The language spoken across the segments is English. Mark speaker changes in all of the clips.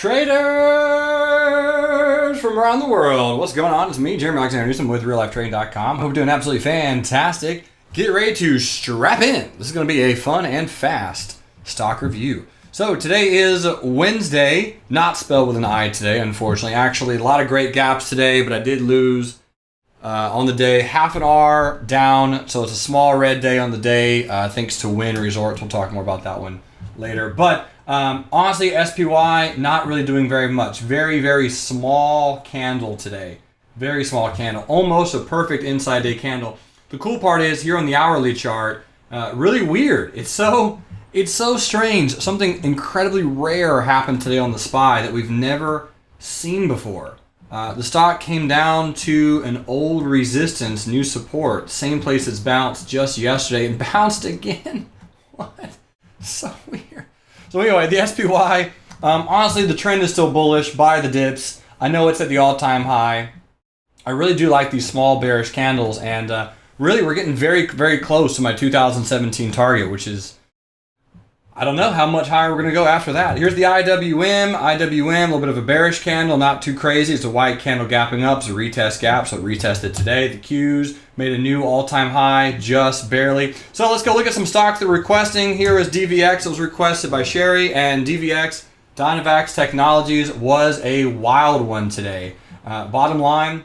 Speaker 1: Traders from around the world, what's going on? It's me, Jeremy Alexander Newsom with RealLifeTrading.com. Hope you're doing absolutely fantastic. Get ready to strap in. This is going to be a fun and fast stock review. So today is Wednesday, not spelled with an I today, unfortunately. Actually, a lot of great gaps today, but I did lose on the day, half an R down. So it's a small red day on the day, thanks to Wynn Resorts. We'll talk more about that one later. But honestly, SPY not really doing very much. Very, very small candle today. Very small candle. Almost a perfect inside day candle. The cool part is here on the hourly chart, really weird. It's so strange. Something incredibly rare happened today on the SPY that we've never seen before. The stock came down to an old resistance, new support, same place it's bounced just yesterday and bounced again. What? So weird. So anyway, the SPY, honestly, the trend is still bullish. Buy the dips. I know it's at the all-time high. I really do like these small bearish candles, and really we're getting very, very close to my 2017 target, which is, I don't know how much higher we're going to go after that. Here's the IWM. IWM, a little bit of a bearish candle, not too crazy. It's a white candle gapping up. It's a retest gap, so it retested today. The Qs made a new all-time high, just barely. So let's go look at some stocks that we're requesting. Here is DVX. It was requested by Sherry, and DVX, Dynavax Technologies, was a wild one today. Bottom line,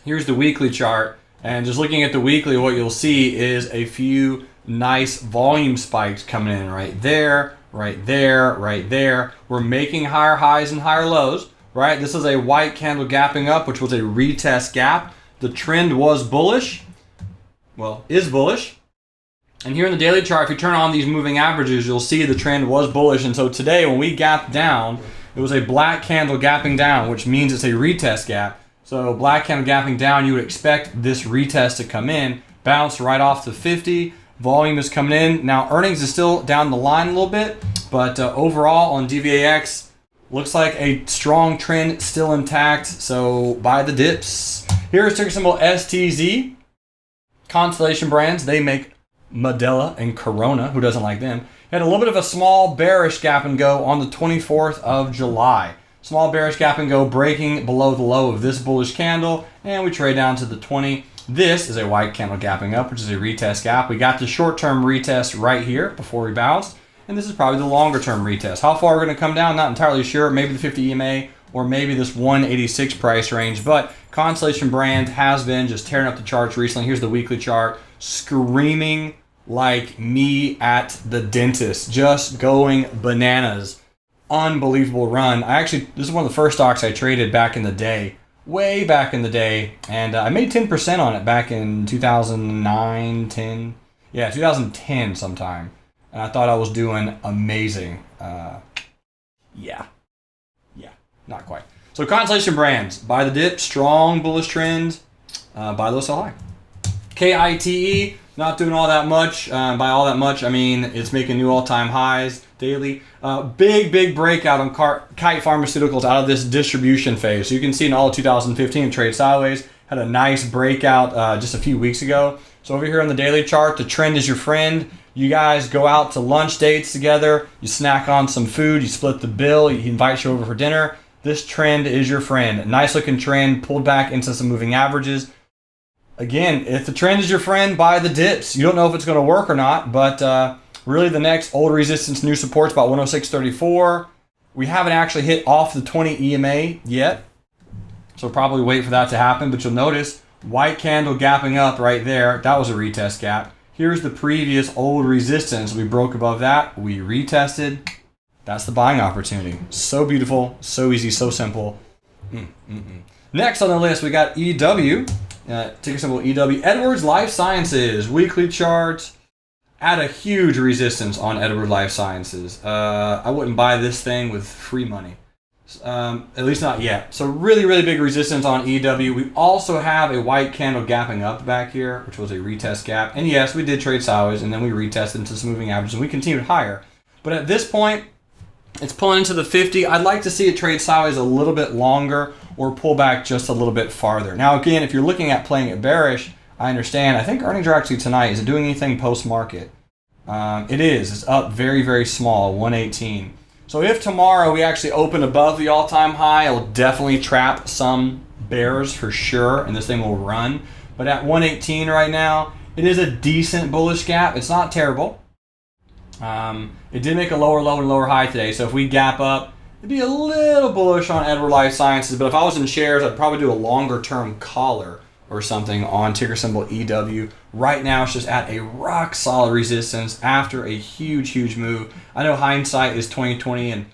Speaker 1: here's the weekly chart. And just looking at the weekly, what you'll see is a few nice volume spikes coming in right there, right there, right there. We're making higher highs and higher lows, right? This is a white candle gapping up, which was a retest gap. The trend was bullish, well, is bullish. And here in the daily chart, if you turn on these moving averages, you'll see the trend was bullish. And so today, when we gapped down, it was a black candle gapping down, which means it's a retest gap. So black candle gapping down, you would expect this retest to come in, bounce right off to 50. Volume is coming in. Now, earnings is still down the line a little bit, but overall on DVAX, looks like a strong trend still intact, so buy the dips. Here's ticker symbol STZ. Constellation Brands, they make Modelo and Corona. Who doesn't like them? Had a little bit of a small bearish gap and go on the 24th of July. Small bearish gap and go breaking below the low of this bullish candle, and we trade down to the 20. This is a white candle gapping up, which is a retest gap. We got the short-term retest right here before we bounced, and this is probably the longer-term retest. How far we're going to come down, not entirely sure. Maybe the 50 EMA or maybe this 186 price range, but Constellation Brand has been just tearing up the charts recently. Here's the weekly chart, screaming like me at the dentist, just going bananas. Unbelievable run. This is one of the first stocks I traded back in the day. Way back in the day, and I made 10% on it back in 2009, 10. Yeah, 2010 sometime. And I thought I was doing amazing. Yeah, not quite. So Constellation Brands, buy the dip, strong bullish trend, buy low, sell high. KITE, not doing all that much. By all that much, I mean it's making new all-time highs daily. Big breakout on Kite Pharmaceuticals out of this distribution phase. So you can see in all of 2015, trade sideways. Had a nice breakout just a few weeks ago. So over here on the daily chart, the trend is your friend. You guys go out to lunch dates together. You snack on some food. You split the bill. He invites you over for dinner. This trend is your friend. Nice looking trend, pulled back into some moving averages. Again, if the trend is your friend, buy the dips. You don't know if it's going to work or not, but really the next old resistance, new support's about 106.34. We haven't actually hit off the 20 EMA yet, so probably wait for that to happen. But you'll notice white candle gapping up right there. That was a retest gap. Here's the previous old resistance. We broke above that. We retested. That's the buying opportunity. So beautiful, so easy, so simple. Next on the list, we got EW. Ticker symbol EW. Edwards Lifesciences. Weekly chart. At a huge resistance on Edwards Lifesciences. I wouldn't buy this thing with free money. At least not yet. So really big resistance on EW. We also have a white candle gapping up back here, which was a retest gap. And yes, we did trade sideways, and then we retested into some moving averages, and we continued higher. But at this point, it's pulling into the 50. I'd like to see it trade sideways a little bit longer or pull back just a little bit farther. Now, again, if you're looking at playing it bearish, I understand. I think earnings are actually tonight. Is it doing anything post-market? It is. It's up very small, 118. So if tomorrow we actually open above the all-time high, it'll definitely trap some bears for sure, and this thing will run. But at 118 right now, it is a decent bullish gap. It's not terrible. It did make a lower low and lower high today, so if we gap up, it'd be a little bullish on Edward Life Sciences, but if I was in shares, I'd probably do a longer term collar or something on ticker symbol EW. Right now, it's just at a rock solid resistance after a huge move. I know hindsight is 2020 and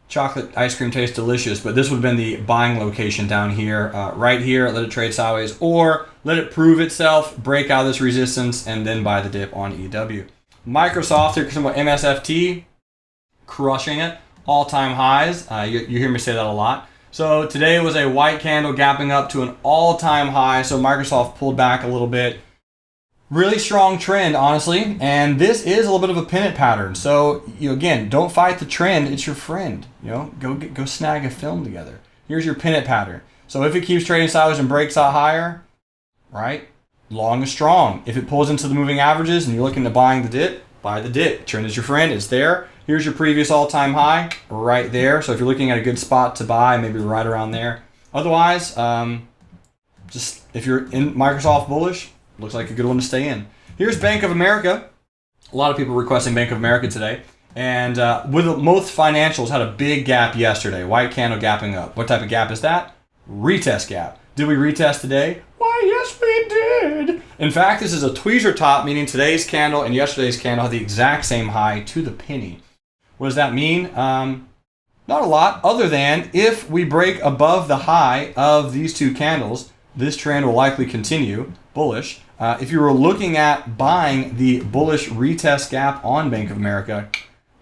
Speaker 1: chocolate ice cream tastes delicious, but this would have been the buying location down here, right here. Let it trade sideways, or let it prove itself, break out of this resistance, and then buy the dip on EW. Microsoft, ticker symbol MSFT, crushing it. All-time highs. You hear me say that a lot. So today was a white candle gapping up to an all-time high. So Microsoft pulled back a little bit. Really strong trend, honestly. And this is a little bit of a pennant pattern. So again, don't fight the trend. It's your friend. Go snag a film together. Here's your pennant pattern. So if it keeps trading sideways and breaks out higher, right? Long is strong. If it pulls into the moving averages and you're looking to buying the dip, buy the dip. Trend is your friend. It's there. Here's your previous all-time high right there. So if you're looking at a good spot to buy, maybe right around there. Otherwise, just if you're in Microsoft bullish, looks like a good one to stay in. Here's Bank of America. A lot of people requesting Bank of America today. And with most financials had a big gap yesterday. White candle gapping up. What type of gap is that? Retest gap. Did we retest today? Why, yes we did. In fact, this is a tweezer top, meaning today's candle and yesterday's candle had the exact same high to the penny. What does that mean? Not a lot, other than if we break above the high of these two candles, this trend will likely continue bullish. If you were looking at buying the bullish retest gap on Bank of America,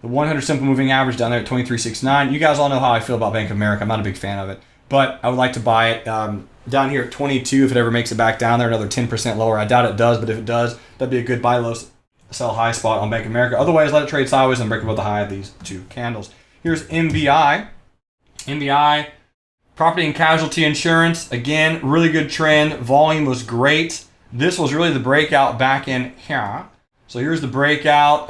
Speaker 1: the 100 simple moving average down there at 23.69, you guys all know how I feel about Bank of America. I'm not a big fan of it, but I would like to buy it down here at 22 if it ever makes it back down there, another 10% lower. I doubt it does, but if it does, that'd be a good buy low, sell high spot on Bank of America. Otherwise, let it trade sideways and break above the high of these two candles. Here's MBI. MBI, property and casualty insurance. Again, really good trend. Volume was great. This was really the breakout back in here. So here's the breakout.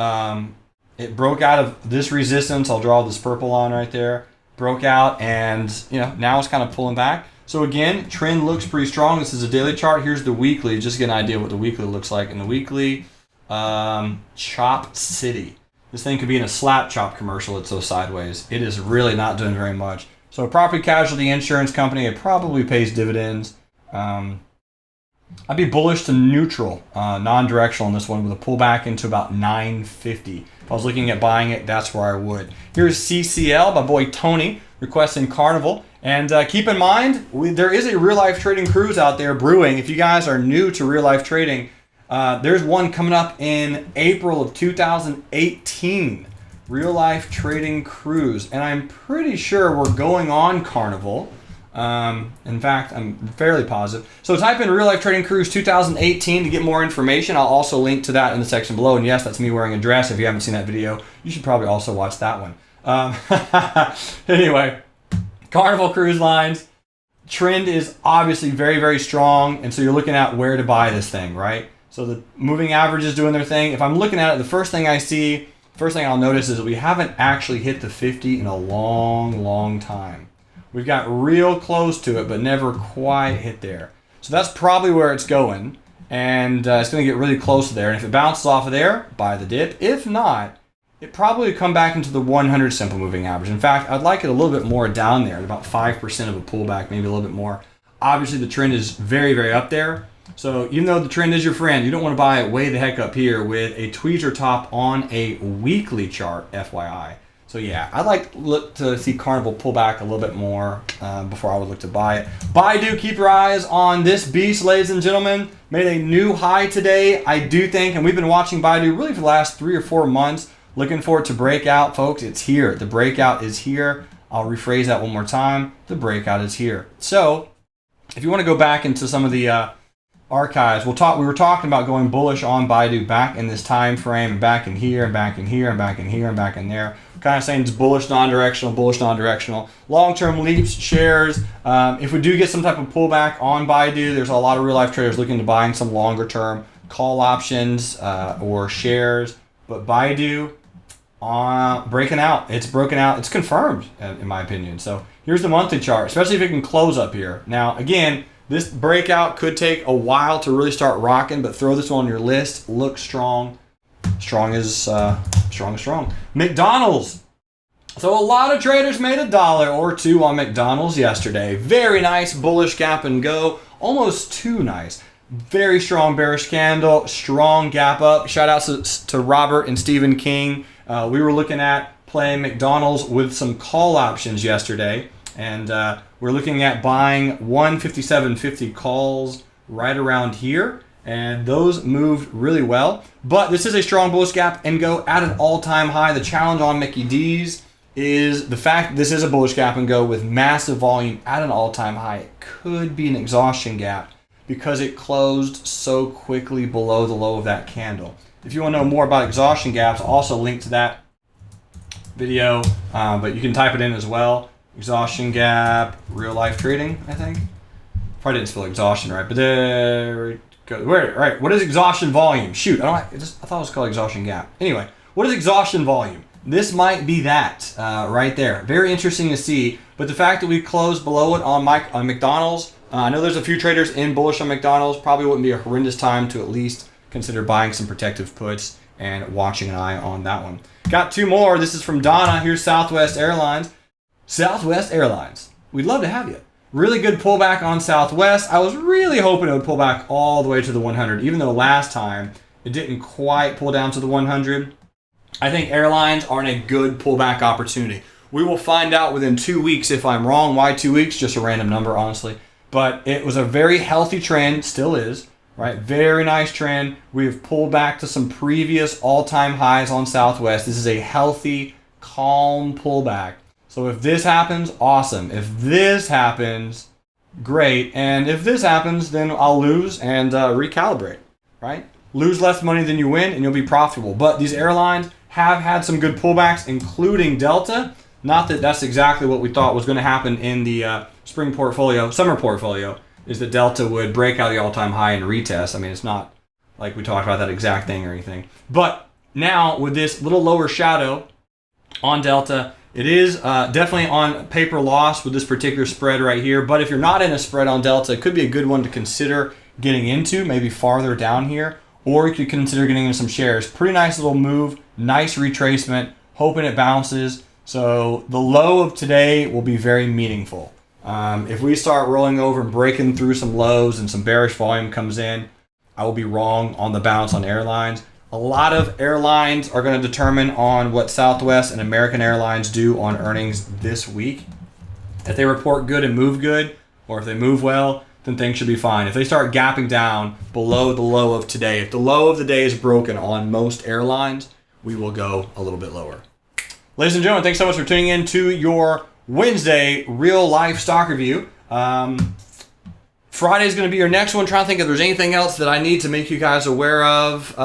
Speaker 1: It broke out of this resistance. I'll draw this purple on right there. Broke out, and now it's kind of pulling back. So again, trend looks pretty strong. This is a daily chart. Here's the weekly. Just get an idea what the weekly looks like. In the weekly, Chop City. This thing could be in a slap chop commercial. It's so sideways. It is really not doing very much. So a property casualty insurance company, it probably pays dividends. I'd be bullish to neutral, non-directional on this one with a pullback into about 950. If I was looking at buying it, that's where I would. Here's CCL, my boy Tony, requesting Carnival. And keep in mind, there is a real-life trading cruise out there brewing. If you guys are new to real-life trading, there's one coming up in April of 2018. Real-life trading cruise. And I'm pretty sure we're going on Carnival. In fact, I'm fairly positive. So type in Real Life Trading Cruise 2018 to get more information. I'll also link to that in the section below. And yes, that's me wearing a dress. If you haven't seen that video, you should probably also watch that one. Anyway, Carnival Cruise Lines. Trend is obviously very, very strong. And so you're looking at where to buy this thing, right? So the moving average is doing their thing. If I'm looking at it, the first thing I'll notice is that we haven't actually hit the 50 in a long, long time. We've got real close to it, but never quite hit there. So that's probably where it's going. And it's going to get really close to there. And if it bounces off of there, buy the dip. If not, it probably would come back into the 100 simple moving average. In fact, I'd like it a little bit more down there, at about 5% of a pullback, maybe a little bit more. Obviously, the trend is very, very up there. So even though the trend is your friend, you don't want to buy it way the heck up here with a tweezer top on a weekly chart, FYI. So yeah, I'd look to see Carnival pull back a little bit more before I would look to buy it. Baidu, keep your eyes on this beast, ladies and gentlemen. Made a new high today, I do think, and we've been watching Baidu really for the last 3 or 4 months. Looking for it to break out, folks. It's here. The breakout is here. I'll rephrase that one more time. The breakout is here. So if you want to go back into some of the archives, we were talking about going bullish on Baidu back in this time frame, and back in here, and back in here, and back in here, and back in there. Kind of saying it's bullish, non-directional. Long-term leaps, shares. If we do get some type of pullback on Baidu, there's a lot of real-life traders looking to buying some longer-term call options or shares. But Baidu, breaking out. It's broken out. It's confirmed, in my opinion. So here's the monthly chart, especially if it can close up here. Now, again, this breakout could take a while to really start rocking, but throw this on your list. Looks strong. Strong is strong. McDonald's. So a lot of traders made $1 or $2 on McDonald's yesterday. Very nice bullish gap and go. Almost too nice. Very strong bearish candle. Strong gap up. Shout out to Robert and Stephen King. We were looking at playing McDonald's with some call options yesterday. And we're looking at buying 157.50 calls right around here. And those moved really well. But this is a strong bullish gap and go at an all-time high. The challenge on Mickey D's is the fact that this is a bullish gap and go with massive volume at an all-time high. It could be an exhaustion gap because it closed so quickly below the low of that candle. If you want to know more about exhaustion gaps, I'll also link to that video, but you can type it in as well. Exhaustion gap, real life trading, I think. Probably didn't spell exhaustion right, but there we go. Right, what is exhaustion volume? Shoot, I thought it was called exhaustion gap. Anyway, what is exhaustion volume? This might be that right there. Very interesting to see, but the fact that we closed below it on McDonald's, I know there's a few traders in bullish on McDonald's, probably wouldn't be a horrendous time to at least consider buying some protective puts and watching an eye on that one. Got two more. This is from Donna. Here's Southwest Airlines. Southwest Airlines. We'd love to have you. Really good pullback on Southwest. I was really hoping it would pull back all the way to the 100, even though last time it didn't quite pull down to the 100. I think airlines are in a good pullback opportunity. We will find out within 2 weeks if I'm wrong. Why 2 weeks? Just a random number, honestly. But it was a very healthy trend, still is, right? Very nice trend. We've pulled back to some previous all-time highs on Southwest. This is a healthy, calm pullback. So if this happens, awesome. If this happens, great. And if this happens, then I'll lose and recalibrate, right? Lose less money than you win and you'll be profitable. But these airlines have had some good pullbacks, including Delta. Not that that's exactly what we thought was going to happen in the summer portfolio, is that Delta would break out the all-time high and retest. I mean, it's not like we talked about that exact thing or anything. But now with this little lower shadow on Delta, it is definitely on paper loss with this particular spread right here. But if you're not in a spread on Delta, it could be a good one to consider getting into, maybe farther down here. Or you could consider getting into some shares. Pretty nice little move, nice retracement, hoping it bounces. So the low of today will be very meaningful. If we start rolling over and breaking through some lows and some bearish volume comes in, I will be wrong on the bounce on airlines. A lot of airlines are going to determine on what Southwest and American Airlines do on earnings this week. If they report good and move good, or if they move well, then things should be fine. If they start gapping down below the low of today, if the low of the day is broken on most airlines, we will go a little bit lower. Ladies and gentlemen, thanks so much for tuning in to your Wednesday real life stock review. Friday is going to be your next one. Trying to think if there's anything else that I need to make you guys aware of.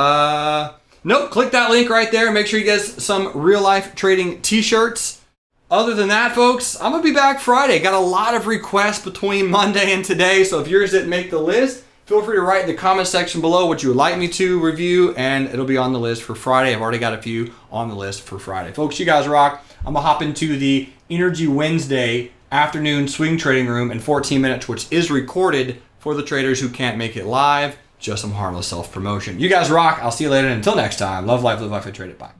Speaker 1: Nope, click that link right there. Make sure you get some real life trading t-shirts. Other than that, folks, I'm going to be back Friday. Got a lot of requests between Monday and today, so if yours didn't make the list, feel free to write in the comment section below what you would like me to review, and it'll be on the list for Friday. I've already got a few on the list for Friday. Folks, you guys rock. I'm going to hop into the Energy Wednesday afternoon swing trading room in 14 minutes, which is recorded for the traders who can't make it live. Just some harmless self-promotion. You guys rock. I'll see you later. Until next time, love life, live life, and trade it. Bye.